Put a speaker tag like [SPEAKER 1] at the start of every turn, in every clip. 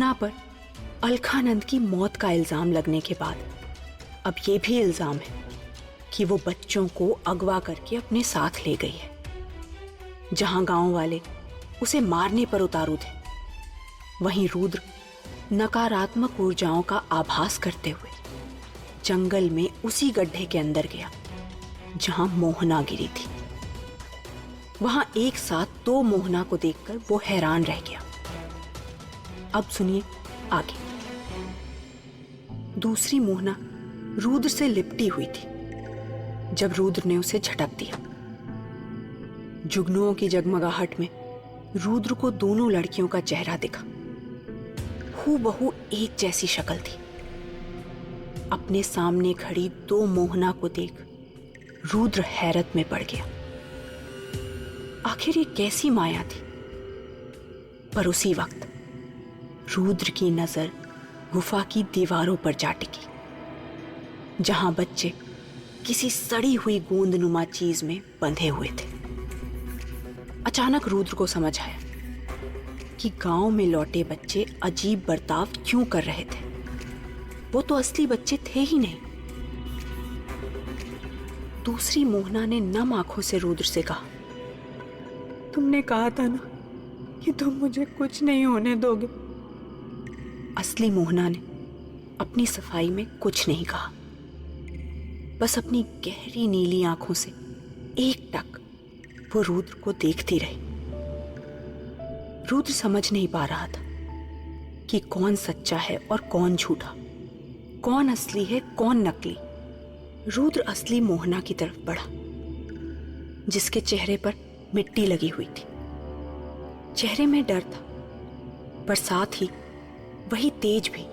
[SPEAKER 1] मोहना पर अलखानंद की मौत का इल्जाम लगने के बाद अब ये भी इल्जाम है कि वो बच्चों को अगवा करके अपने साथ ले गई है। जहां गांव वाले उसे मारने पर उतारू थे, वहीं रुद्र नकारात्मक ऊर्जाओं का आभास करते हुए जंगल में उसी गड्ढे के अंदर गया जहां मोहना गिरी थी। वहां एक साथ दो मोहना को देखकर वो हैरान रह गया। अब सुनिए आगे। दूसरी मोहना रुद्र से लिपटी हुई थी जब रुद्र ने उसे झटक दिया। जुगनुओं की जगमगाहट में रुद्र को दोनों लड़कियों का चेहरा दिखा। हूबहू एक जैसी शक्ल थी। अपने सामने खड़ी दो मोहना को देख रुद्र हैरत में पड़ गया। आखिर ये कैसी माया थी? पर उसी वक्त रुद्र की नजर गुफा की दीवारों पर जा टिकी जहां बच्चे किसी सड़ी हुई गोंदनुमा चीज में बंधे हुए थे। अचानक रुद्र को समझ आया कि गांव में लौटे बच्चे अजीब बर्ताव क्यों कर रहे थे। वो तो असली बच्चे थे ही नहीं। दूसरी मोहना ने नम आंखों से रुद्र से कहा, तुमने कहा था ना कि तुम मुझे कुछ नहीं होने दोगे। असली मोहना ने अपनी सफाई में कुछ नहीं कहा, बस अपनी गहरी नीली आंखों से एकटक वो रुद्र को देखती रही। रुद्र समझ नहीं पा रहा था कि कौन सच्चा है और कौन झूठा, कौन असली है कौन नकली। रुद्र असली मोहना की तरफ बढ़ा जिसके चेहरे पर मिट्टी लगी हुई थी। चेहरे में डर था, पर साथ ही वही तेज भी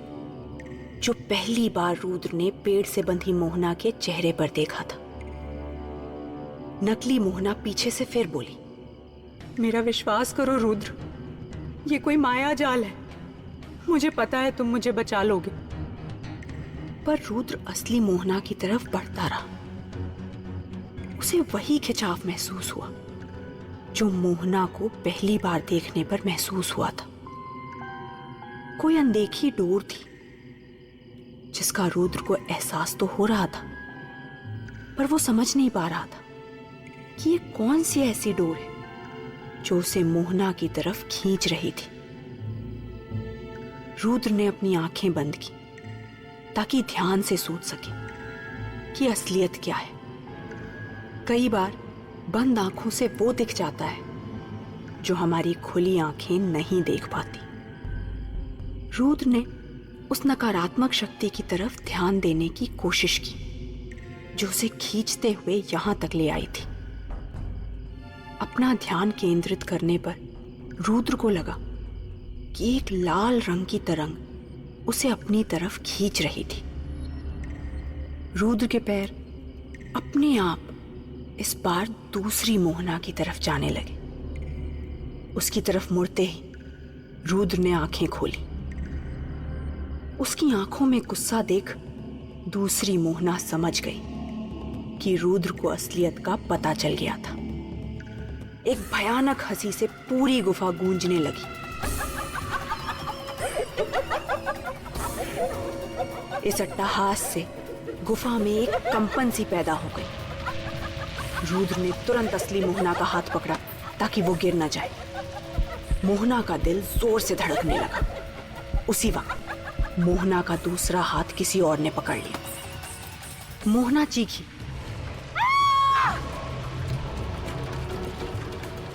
[SPEAKER 1] जो पहली बार रुद्र ने पेड़ से बंधी मोहना के चेहरे पर देखा था। नकली मोहना पीछे से फिर बोली, मेरा विश्वास करो रुद्र, ये कोई माया जाल है। मुझे पता है तुम मुझे बचा लोगे। पर रुद्र असली मोहना की तरफ बढ़ता रहा। उसे वही खिंचाव महसूस हुआ जो मोहना को पहली बार देखने पर महसूस हुआ था। कोई अनदेखी डोर थी जिसका रुद्र को एहसास तो हो रहा था, पर वो समझ नहीं पा रहा था कि ये कौन सी ऐसी डोर है जो उसे मोहना की तरफ खींच रही थी। रुद्र ने अपनी आंखें बंद की ताकि ध्यान से सोच सके कि असलियत क्या है। कई बार बंद आंखों से वो दिख जाता है जो हमारी खुली आंखें नहीं देख पाती। रुद्र ने उस नकारात्मक शक्ति की तरफ ध्यान देने की कोशिश की जो उसे खींचते हुए यहां तक ले आई थी। अपना ध्यान केंद्रित करने पर रुद्र को लगा कि एक लाल रंग की तरंग उसे अपनी तरफ खींच रही थी। रुद्र के पैर अपने आप इस बार दूसरी मोहना की तरफ जाने लगे। उसकी तरफ मुड़ते ही रुद्र ने आंखें खोली। उसकी आंखों में गुस्सा देख दूसरी मोहना समझ गई कि रुद्र को असलियत का पता चल गया था। एक भयानक हंसी से पूरी गुफा गूंजने लगी। इस अट्टहास से गुफा में एक कंपन सी पैदा हो गई। रुद्र ने तुरंत असली मोहना का हाथ पकड़ा ताकि वो गिर न जाए। मोहना का दिल जोर से धड़कने लगा। उसी वक्त मोहना का दूसरा हाथ किसी और ने पकड़ लिया। मोहना चीखी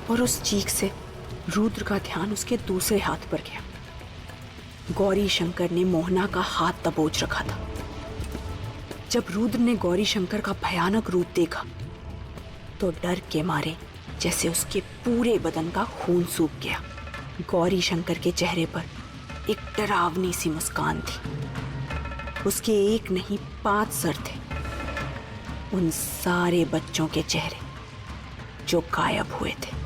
[SPEAKER 1] और उस चीख से रुद्र का ध्यान उसके दूसरे हाथ पर गया। गौरी शंकर ने मोहना का हाथ दबोच रखा था। जब रुद्र ने गौरी शंकर का भयानक रूप देखा तो डर के मारे जैसे उसके पूरे बदन का खून सूख गया। गौरी शंकर के चेहरे पर एक डरावनी सी मुस्कान थी। उसके एक नहीं 5 सर थे। उन सारे बच्चों के चेहरे जो गायब हुए थे।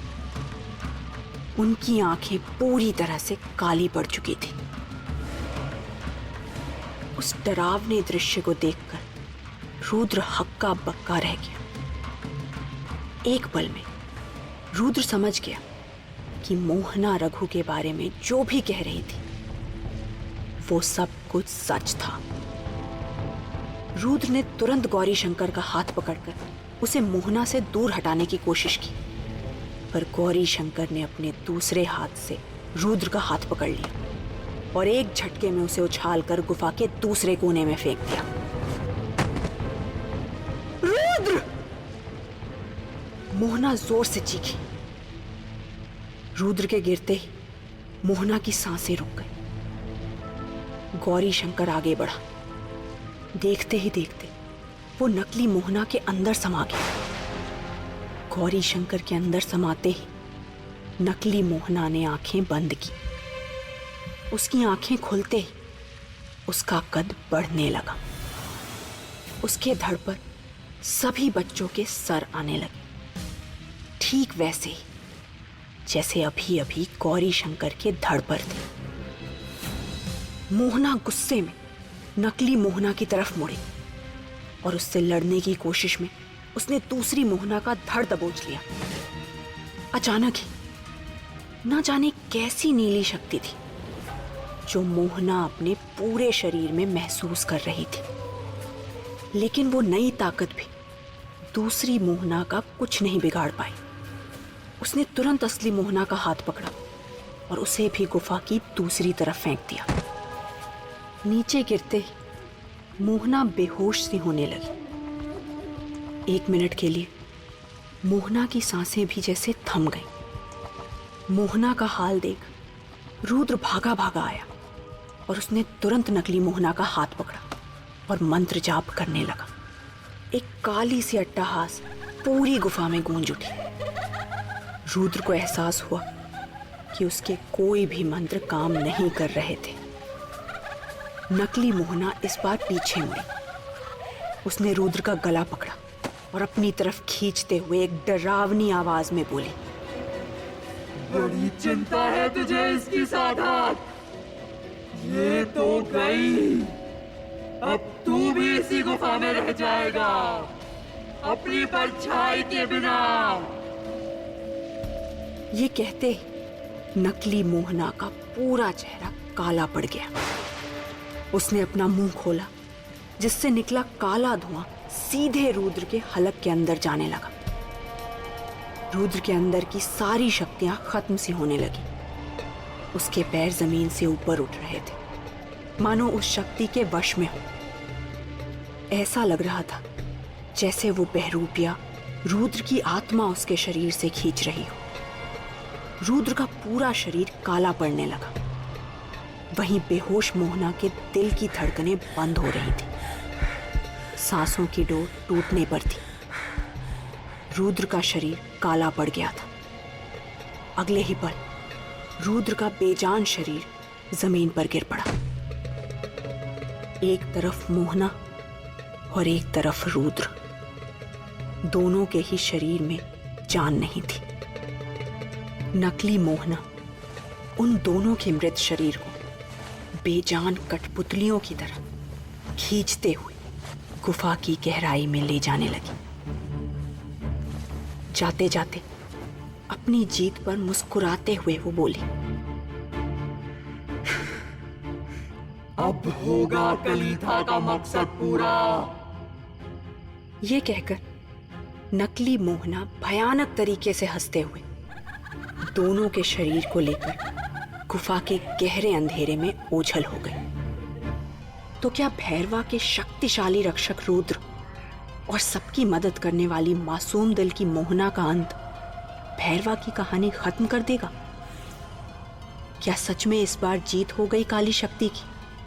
[SPEAKER 1] उनकी आंखें पूरी तरह से काली पड़ चुकी थी। उस डरावने दृश्य को देखकर रुद्र हक्का बक्का रह गया। एक पल में रुद्र समझ गया कि मोहना रघु के बारे में जो भी कह रही थी वो सब कुछ सच था। रुद्र ने तुरंत गौरी शंकर का हाथ पकड़कर उसे मोहना से दूर हटाने की कोशिश की, पर गौरी शंकर ने अपने दूसरे हाथ से रुद्र का हाथ पकड़ लिया और एक झटके में उसे उछालकर गुफा के दूसरे कोने में फेंक दिया। रुद्र! मोहना जोर से चीखी। रुद्र के गिरते ही मोहना की सांसें रुक गई। गौरी शंकर आगे बढ़ा। देखते ही देखते वो नकली मोहना के अंदर समा गया। गौरी शंकर के अंदर समाते ही नकली मोहना ने आंखें बंद की। उसकी आंखें खुलते ही उसका कद बढ़ने लगा। उसके धड़ पर सभी बच्चों के सर आने लगे, ठीक वैसे ही जैसे अभी अभी गौरी शंकर के धड़ पर थे। मोहना गुस्से में नकली मोहना की तरफ मुड़ी और उससे लड़ने की कोशिश में उसने दूसरी मोहना का धड़ दबोच लिया। अचानक ही न जाने कैसी नीली शक्ति थी जो मोहना अपने पूरे शरीर में महसूस कर रही थी, लेकिन वो नई ताकत भी दूसरी मोहना का कुछ नहीं बिगाड़ पाई। उसने तुरंत असली मोहना का हाथ पकड़ा और उसे भी गुफा की दूसरी तरफ फेंक दिया। नीचे गिरते ही मोहना बेहोश सी होने लगी। 1 मिनट के लिए मोहना की सांसें भी जैसे थम गईं। मोहना का हाल देख रुद्र भागा भागा आया और उसने तुरंत नकली मोहना का हाथ पकड़ा और मंत्र जाप करने लगा। एक काली सी अट्टहास पूरी गुफा में गूंज उठी। रुद्र को एहसास हुआ कि उसके कोई भी मंत्र काम नहीं कर रहे थे। नकली मोहना इस बार पीछे मुड़ी। उसने रुद्र का गला पकड़ा और अपनी तरफ खींचते हुए एक डरावनी आवाज में बोली,
[SPEAKER 2] बड़ी चिंता है तुझे इसकी साधक। ये तो गई, अब तू भी इसी गुफा में रह जाएगा अपनी परछाई के बिना।
[SPEAKER 1] ये कहते ही नकली मोहना का पूरा चेहरा काला पड़ गया। उसने अपना मुंह खोला जिससे निकला काला धुआं सीधे रुद्र के हलक के अंदर जाने लगा। रुद्र के अंदर की सारी शक्तियां खत्म सी होने लगी। उसके पैर जमीन से ऊपर उठ रहे थे, मानो उस शक्ति के वश में हो। ऐसा लग रहा था जैसे वो बहरूपिया रुद्र की आत्मा उसके शरीर से खींच रही हो। रुद्र का पूरा शरीर काला पड़ने लगा। वहीं बेहोश मोहना के दिल की धड़कनें बंद हो रही थी। सांसों की डोर टूटने पर थी। रुद्र का शरीर काला पड़ गया था। अगले ही पल रुद्र का बेजान शरीर जमीन पर गिर पड़ा। एक तरफ मोहना और एक तरफ रुद्र। दोनों के ही शरीर में जान नहीं थी। नकली मोहना उन दोनों के मृत शरीर को बेजान कठपुतलियों की तरह खींचते हुए गुफा की गहराई में ले जाने लगी। जाते जाते अपनी जीत पर मुस्कुराते हुए वो बोली,
[SPEAKER 2] अब होगा कलीथा का मकसद पूरा।
[SPEAKER 1] ये कहकर नकली मोहना भयानक तरीके से हंसते हुए दोनों के शरीर को लेकर गुफा के गहरे अंधेरे में ओझल हो गई। तो क्या भैरवा के शक्तिशाली रक्षक रुद्र और सबकी मदद करने वाली मासूम दिल की मोहना का अंत भैरवा की कहानी खत्म कर देगा? क्या सच में इस बार जीत हो गई काली शक्ति की?